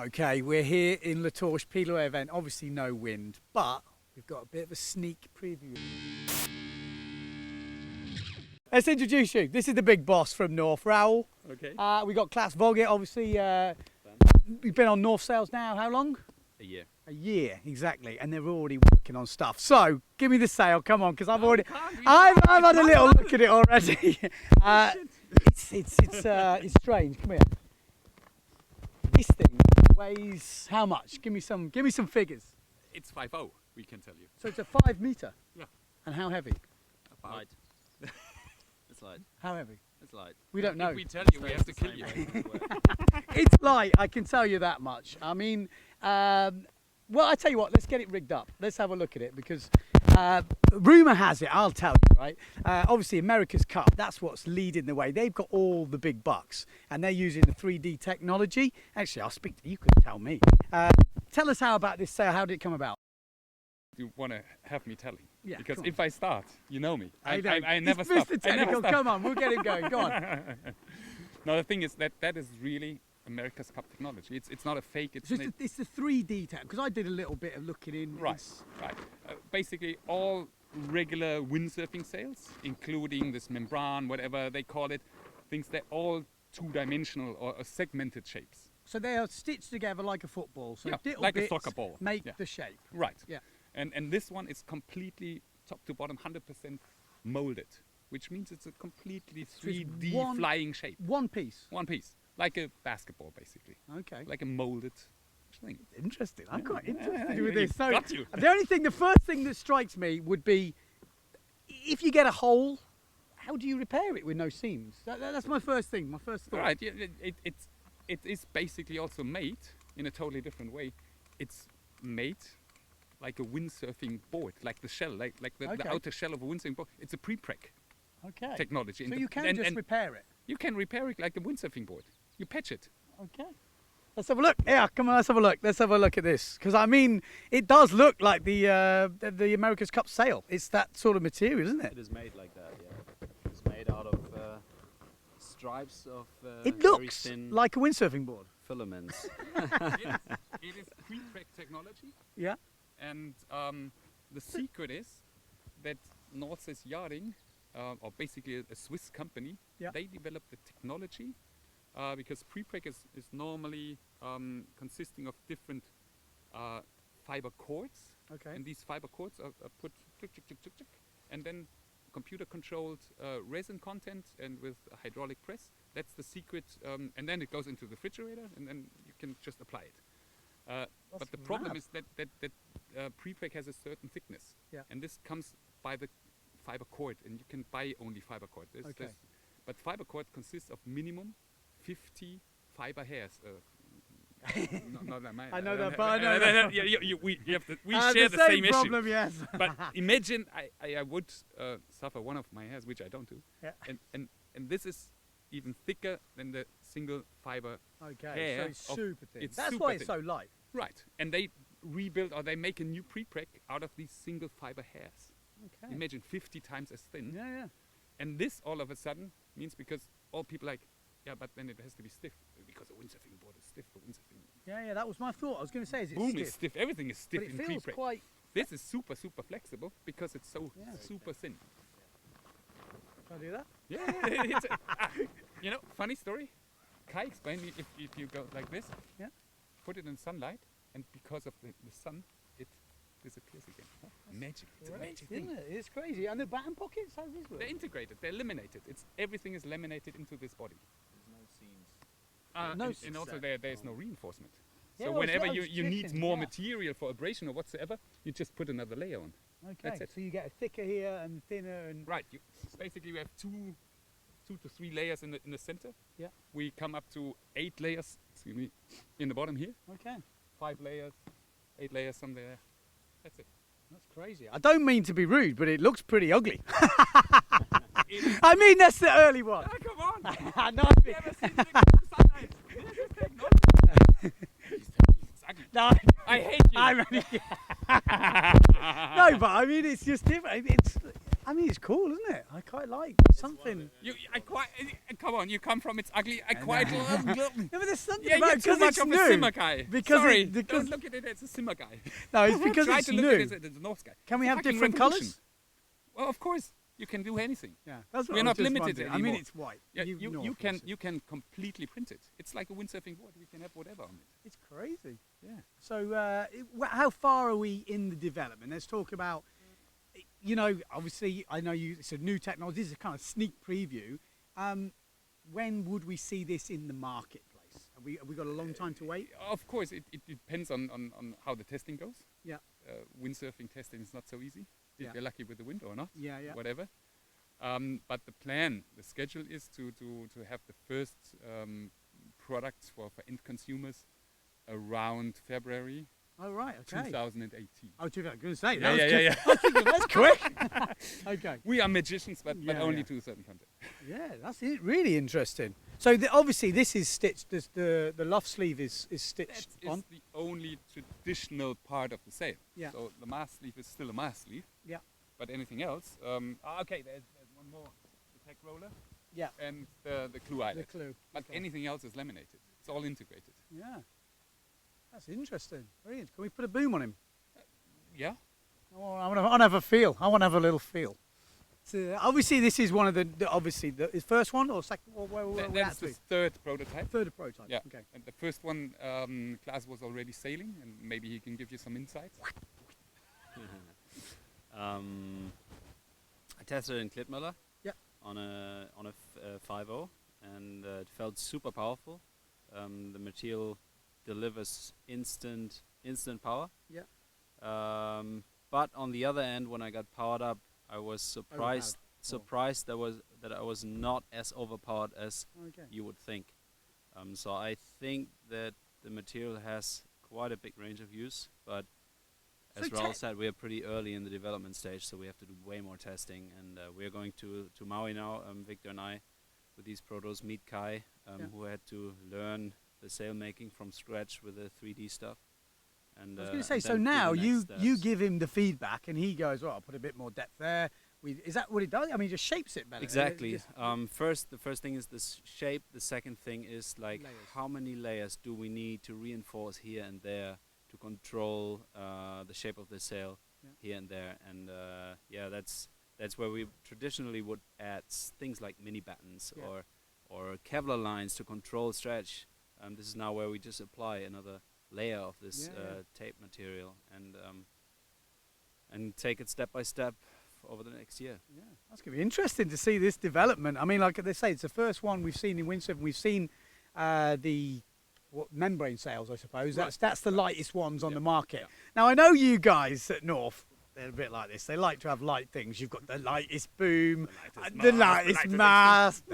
Okay, we're here in La Torche Piloé event. Obviously no wind, but we've got a bit of a sneak preview. Let's introduce you. This is the big boss from North, Raoul. Okay. We got Klaas Voget, obviously. We've been on NorthSails now, how long? A year. A year, exactly, and they're already working on stuff. So, give me the sail, come on, because I've had a little look at it already. It's strange. Come here. This thing weighs how much? Give me some figures. It's 5.0, we can tell you. So it's a 5 meter. Yeah. And how heavy? Light. It's light. How heavy? It's light. We don't know. If we tell you, we have to kill you. It's light, I can tell you that much. I mean, well, I tell you what, let's get it rigged up. Let's have a look at it, because rumour has it, I'll tell you, right? Obviously, America's Cup, that's what's leading the way. They've got all the big bucks, and they're using the 3D technology. Actually, I'll speak to you, you can tell me. Tell us how about this sail, how did it come about? You want to have me telling? Yeah, because if I start, you know me. I never It's stop. Mr. Technical, come on, we'll get him going, go on. No, the thing is that is really America's Cup technology. It's not a fake. It's the 3D tech, because I did a little bit of looking in. Right, right. Basically, all regular windsurfing sails, including this membrane, whatever they call it, things they're all two-dimensional or segmented shapes. So they are stitched together like a football. So yeah, little like bits a soccer ball. make yeah. the shape. Right. Yeah. And this one is completely top to bottom, 100% molded, which means it's a completely 3D flying shape. One piece. One piece, like a basketball, basically. Okay. Like a molded thing. Interesting. I'm quite interested with this. So got you. The first thing that strikes me would be, if you get a hole, how do you repair it with no seams? That's my first thing. My first thought. Right. Yeah, it is basically also made in a totally different way. It's made like a windsurfing board, like the shell, like the outer shell of a windsurfing board. It's a pre-preg technology. So you can just repair it? You can repair it like a windsurfing board. You patch it. Okay. Let's have a look. Yeah, come on, let's have a look. Let's have a look at this. Because, I mean, it does look like the America's Cup sail. It's that sort of material, isn't it? It is made like that, yeah. It's made out of stripes of it very looks thin like a windsurfing board. filaments. It is pre-preg technology. Yeah. And the secret is that NorthSails Yachting, or basically a Swiss company, they developed the technology because pre-preg is normally consisting of different fiber cords. Okay. And these fiber cords are put and then computer-controlled resin content and with a hydraulic press. That's the secret. And then it goes into the refrigerator, and then you can just apply it. But the problem is that pre-preg has a certain thickness, and this comes by the fiber cord, and you can buy only fiber cord. But fiber cord consists of minimum 50 fiber hairs. Not that many. I know that, but I know that. We share the same problem, issue. Yes. But imagine I would suffer one of my hairs, which I don't do, and this is even thicker than the single fiber hair. So it's super thin. That's super why it's thin. so light. Right, and they rebuild or they make a new pre-preg out of these single fiber hairs. Okay. Imagine 50 times as thin. Yeah, yeah. And this all of a sudden means, because all people like, yeah, but then it has to be stiff, because a windsurfing board is stiff for windsurfing. Yeah, yeah, that was my thought. I was going to say, is it Boom, stiff? it's stiff. Everything is stiff But it in feels pre-preg. quite... This is super flexible because it's so super thin. Can I do that? Yeah. You know, funny story. Kai explained me, if you go like this, put it in sunlight, and because of the sun, it disappears again. Magic. It's a magic thing. Isn't it? It's crazy. And the button pockets, how does this work? They're integrated. They're laminated. Everything is laminated into this body. There's no seams. And also there's no reinforcement. Yeah, So well, whenever I was you need checking, more material for abrasion or whatsoever, you just put another layer on. Okay, That's it. so you get a thicker here and thinner and... Right. Basically, we have two to three layers in the center. Yeah. We come up to 8 layers. Excuse me. In the bottom here. Okay. 5 layers, 8 layers somewhere. That's it. That's crazy. I don't mean to be rude, but it looks pretty ugly. I mean, that's the early one. Oh, come on. No, Have you ever seen the sunlight? This is technology. It's ugly. No, I hate you. No, but I mean, it's just different. I mean, it's cool, isn't it? I quite like something. Come on, you come from it's ugly. I know. quite love. Yeah, but there's something Yeah, about you're it too because much it's of new. a simmer guy. Because Sorry, because don't look at it as a simmer guy. no, it's because Try it's to look new. at it as a North guy. Can we It's a have fucking different revolution. colours? Well, of course, you can do anything. Yeah, that's what We're I was not just limited wondering. I mean, anymore. it's white. Yeah, You know, you can obviously. you can completely print it. It's like a windsurfing board. We can have whatever on it. It's crazy. Yeah. So, how far are we in the development? Let's talk about. You know, obviously, I know it's a new technology. This is a kind of sneak preview. When would we see this in the marketplace? Have we got a long time to wait? Of course, it depends on how the testing goes. Yeah. Windsurfing testing is not so easy. If Yeah. you're lucky with the wind or not. Yeah, yeah. Whatever. But the schedule is to have the first products for end consumers around February Oh, right, okay. 2018. Oh, I was going to say, Yeah, that was yeah, good. I was thinking, that's quick. Okay. We are magicians, but Yeah, only yeah. to a certain content. Yeah, that's really interesting. So obviously this is stitched. The luff sleeve is stitched That on. is the only traditional part of the sail. Yeah. So the mast sleeve is still a mast sleeve. Yeah. But anything else? Okay, there's one more. The tack roller. Yeah. And the clue eyelet. The clue. But Okay. anything else is laminated. It's all integrated. Yeah. That's interesting. Brilliant. Can we put a boom on him? Yeah. I want to have a feel. I want to have a little feel. So obviously, this is one of the first one or second. Or where we're That's at the third prototype. third prototype. Yeah. Okay. And the first one, Klaas was already sailing, and maybe he can give you some insights. I tested it in Klitmøller. Yeah. On a 5.0, and it felt super powerful. The material delivers instant power. Yeah. But on the other end, when I got powered up, I was surprised that I was not as overpowered as Okay. you would think. So I think that the material has quite a big range of use, but as So Raoul said, we are pretty early in the development stage, so we have to do way more testing. And we are going to Maui now, Victor and I, with these protos, meet Kai, who had to learn the sail making from scratch with the 3D stuff. And I was going to say, and so then do the now next you steps. give him the feedback, and he goes, "Well, I'll put a bit more depth there." Is that what it does? I mean, it just shapes it better. Exactly. Just- The first thing is the shape. The second thing is like Layers. how many layers do we need to reinforce here and there to control the shape of the sail here and there. And that's where we traditionally would add things like mini battens or Kevlar lines to control stretch. This is now where we just apply another layer of this tape material and take it step by step over the next year. Yeah, that's going to be interesting to see this development. I mean, like they say, it's the first one we've seen in windsurfing. We've seen the membrane sails, I suppose. Right. That's the lightest ones on the market. Yeah. Now, I know you guys at North, they're a bit like this. They like to have light things. You've got the lightest boom, the lightest mast.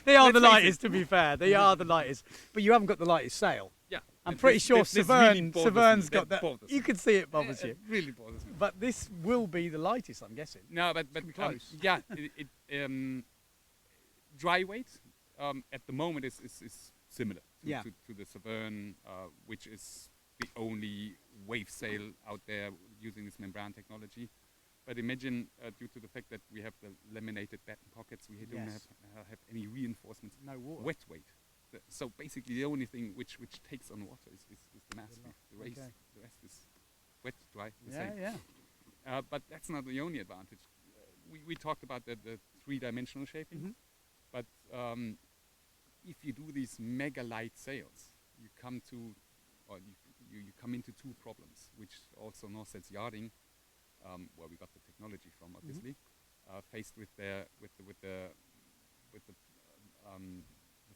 They are the lightest, to be fair. They are the lightest. But you haven't got the lightest sail. Yeah. I'm pretty sure this really bothers me. Severn's got That that. bothers You me. can see it bothers you. It really bothers me. But this will be the lightest, I'm guessing. No, but be close. yeah, dry weight at the moment is similar to the Severn, which is the only wave sail out there using this membrane technology. But imagine, due to the fact that we have the laminated batten pockets, we don't have any reinforcements. No water. Wet weight. So basically, the only thing which takes on water is the mast. The rest is wet, dry, the same. Yeah. But that's not the only advantage. We talked about the three-dimensional shaping, but if you do these mega light sails, you come into two problems, which also NorthSails Yachting, where we got the technology from, obviously, faced with the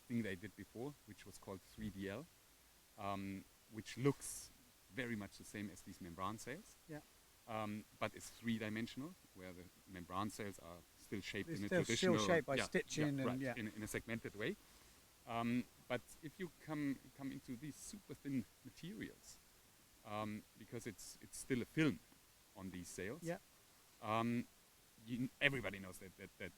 thing they did before, which was called 3DL, which looks very much the same as these membrane sails. Yeah. But it's three-dimensional, where the membrane sails are still shaped They're in a still traditional, shaped by stitching and in a segmented way. But if you come into these super thin materials, because it's still a film on these sails. Yeah. Everybody knows that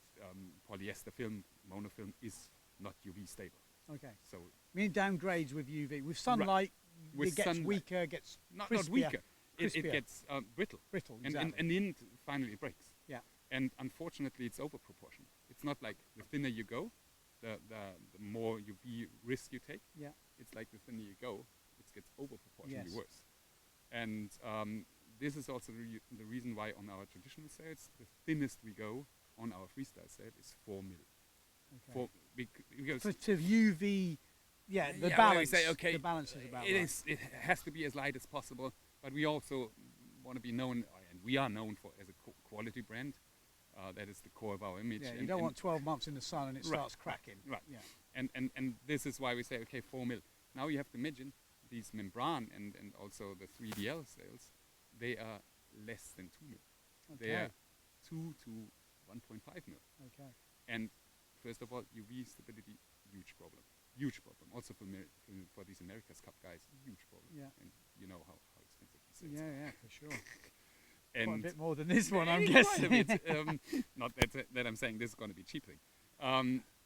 polyester film, monofilm, is not UV stable. Okay. So I mean, downgrades with UV. With sunlight, With it gets sunlight. weaker, gets not crispier. weaker. It crispier. gets brittle. Brittle, And exactly. in the end, finally it breaks. Yeah. And unfortunately, it's over proportional. It's not like the thinner you go, the more UV risk you take. Yeah. It's like the thinner you go, it gets over proportionally Yes. worse. And this is also the reason why on our traditional sails, the thinnest we go on our freestyle sail is 4 mil. Okay. Because For to UV, the where we balance. say, okay, the balance is about it right. it has to be as light as possible, but we also want to be known, and we are known for as a quality brand. That is the core of our image. Yeah, you and don't want 12 months in the sun and it Right. starts cracking. Right. Yeah. And this is why we say, okay, 4 mil. Now you have to imagine these membran and also the 3DL sails, they are less than 2 mil. Okay. They are 2 to 1.5 mil. Okay. And first of all, UV stability, huge problem. Huge problem. Also for these America's Cup guys, huge problem. Yeah. And you know how expensive these sails Yeah, are. yeah, for sure. And Quite a bit more than this one, I'm quite a guessing. bit, not that I'm saying this is going to be cheap thing.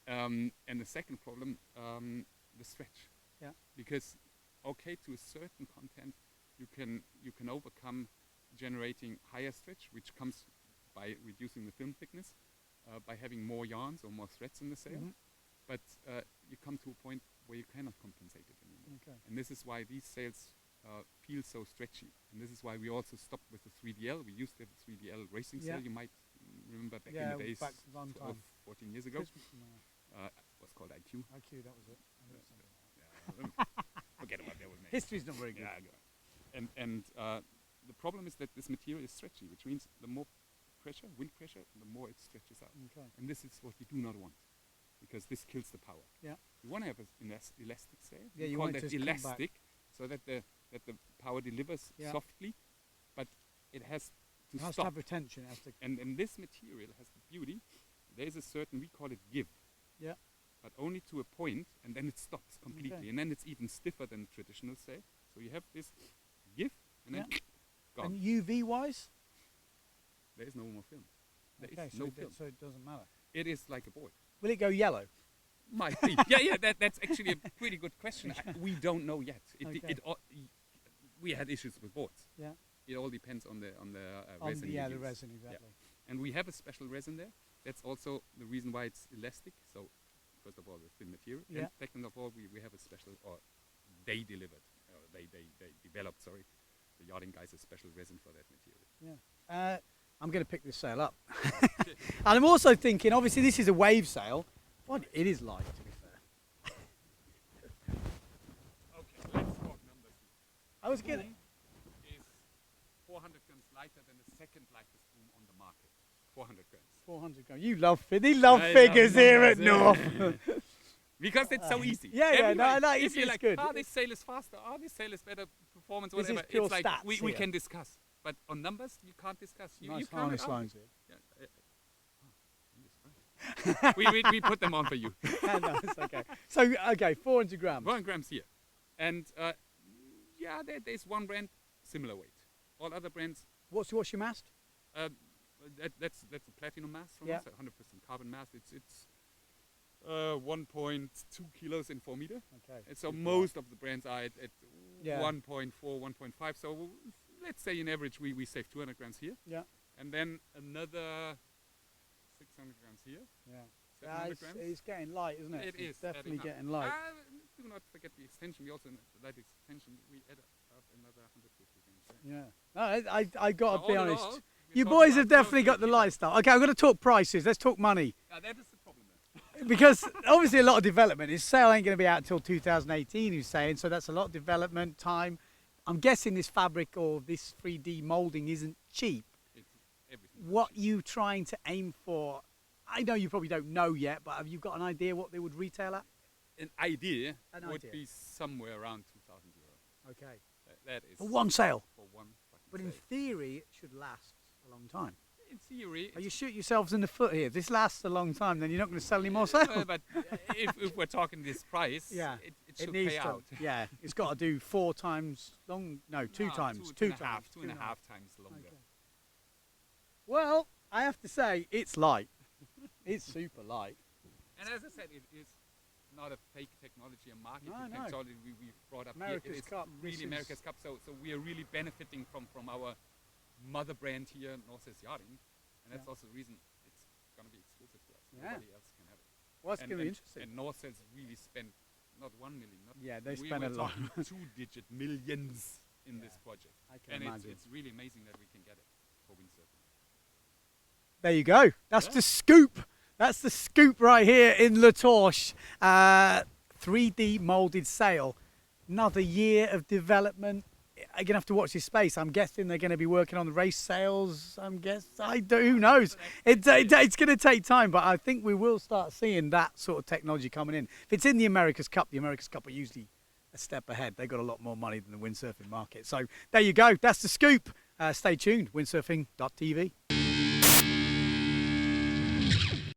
And the second problem, the stretch. Yeah. Because okay, to a certain content, you can overcome generating higher stretch, which comes by reducing the film thickness, by having more yarns or more threads in the sail. Mhm. But you come to a point where you cannot compensate it anymore. Okay. And this is why these sails feel so stretchy. And this is why we also stopped with the 3DL. We used to have a 3DL racing Yeah. sail. You might remember back Yeah, in the days, back a long 12, time. 14 years ago. No. It was called IQ. IQ, that was it. I know something like Forget about that with me. that. History's not very good. Yeah, go on. And the problem is that this material is stretchy, which means the more pressure, wind pressure, the more it stretches out. Okay. And this is what we do not want, because this kills the power. Yeah. We want to have an elastic sail. Yeah, we you call want it that to come back. elastic, so that the power delivers Yeah. softly, but it has to It has to stop. have retention. It has to. And this material has the beauty. There is a certain, we call it give. Yeah. But only to a point, and then it stops completely, Okay. and then it's even stiffer than traditional sail. So you have this give, and then gone. And UV wise? There is no more film. There Okay, is so, no it, film. so it doesn't matter. It is like a board. Will it go yellow? Might be. yeah. That's actually a pretty good question. We don't know yet. Okay. We had issues with boards. Yeah. It all depends on the On resin. the, you the use. resin, exactly. And we have a special resin there. That's also the reason why it's elastic. So, first of all, the thin material. Yeah. And second of all, we have a special, or they delivered, they developed, sorry, the yachting guys, a special resin for that material. Yeah. I'm going to pick this sail up. And I'm also thinking, obviously, this is a wave sail. Well, it is light, to be fair. Okay, let's talk numbers. I was getting. Is 400 grams lighter than the second lightest boom on the market. 400 grams. 400 grams. You love they love I figures love here at numbers, North. Because it's so easy. yeah, yeah, no, Everybody- no, if it's- you're it's like, good. this sail is faster, this sail is better performance, This is whatever. pure It's like stats we here. can discuss. But on numbers, you can't discuss. You Nice count it harness out. lines here. Yeah, we put them on for you. No, it's okay. So, okay, 400 grams. 1 grams here. And there's one brand, similar weight. All other brands, What's your mast? that's a platinum mast from Yeah. us, 100% carbon mast. It's 1.2 kilos in 4 meter. Okay. And so super most of the brands are at Yeah. 1.4, 1.5. So let's say in average we save 200 grams here. Yeah. And then another 600 grams here. Yeah. 700 grams. It's getting light, isn't it? It It's is definitely adding up. getting light. Do not forget the extension. We also light extension. We add up another 150 grams there. Yeah. No, I got to So be all in honest. all, we're You talking boys about have close definitely to got the 50. lifestyle. Okay, I'm going to talk prices. Let's talk money. That is the problem there. Because obviously a lot of development. His sale ain't going to be out until 2018, he's saying. So that's a lot of development time. I'm guessing this fabric or this 3D molding isn't cheap. It's everything. What you trying to aim for? I know you probably don't know yet, but have you got an idea what they would retail at? An idea An would idea. be somewhere around 2,000 euro. Okay. That is For one sale. for one fucking But in sail. theory, it should last a long time. In theory, Are you shoot yourselves in the foot here? If this lasts a long time, then you're not going to sell any more sails. but if we're talking this price, Yeah, it should needs pay to. out. Yeah, it's got to do 4 times long. No, two No, times. two and times. a half, two and a half times longer. Okay. Well, I have to say it's light. It's super light. And as I said, it is not a fake technology, a marketing No, no. technology we've brought up America's here. It is Cup, this really is- America's Cup. So we are really benefiting from our mother brand here, NorthSails Yachting. And that's also the reason it's going to be exclusive to us. Yeah. Nobody else can have it. Well, it's going to be interesting. And NorthSails really spent not 1 million. Not Yeah, they we spent were a lot. talking two-digit millions in this project. I can And imagine. it's really amazing that we can get it for windsurfing. There you go. That's the scoop. That's the scoop right here in La Torche. 3D molded sail. Another year of development. I'm gonna have to watch this space. I'm guessing they're going to be working on the race sails. Who knows? It's going to take time, but I think we will start seeing that sort of technology coming in. If it's in the America's Cup are usually a step ahead. They've got a lot more money than the windsurfing market. So there you go. That's the scoop. Stay tuned. Windsurfing.TV.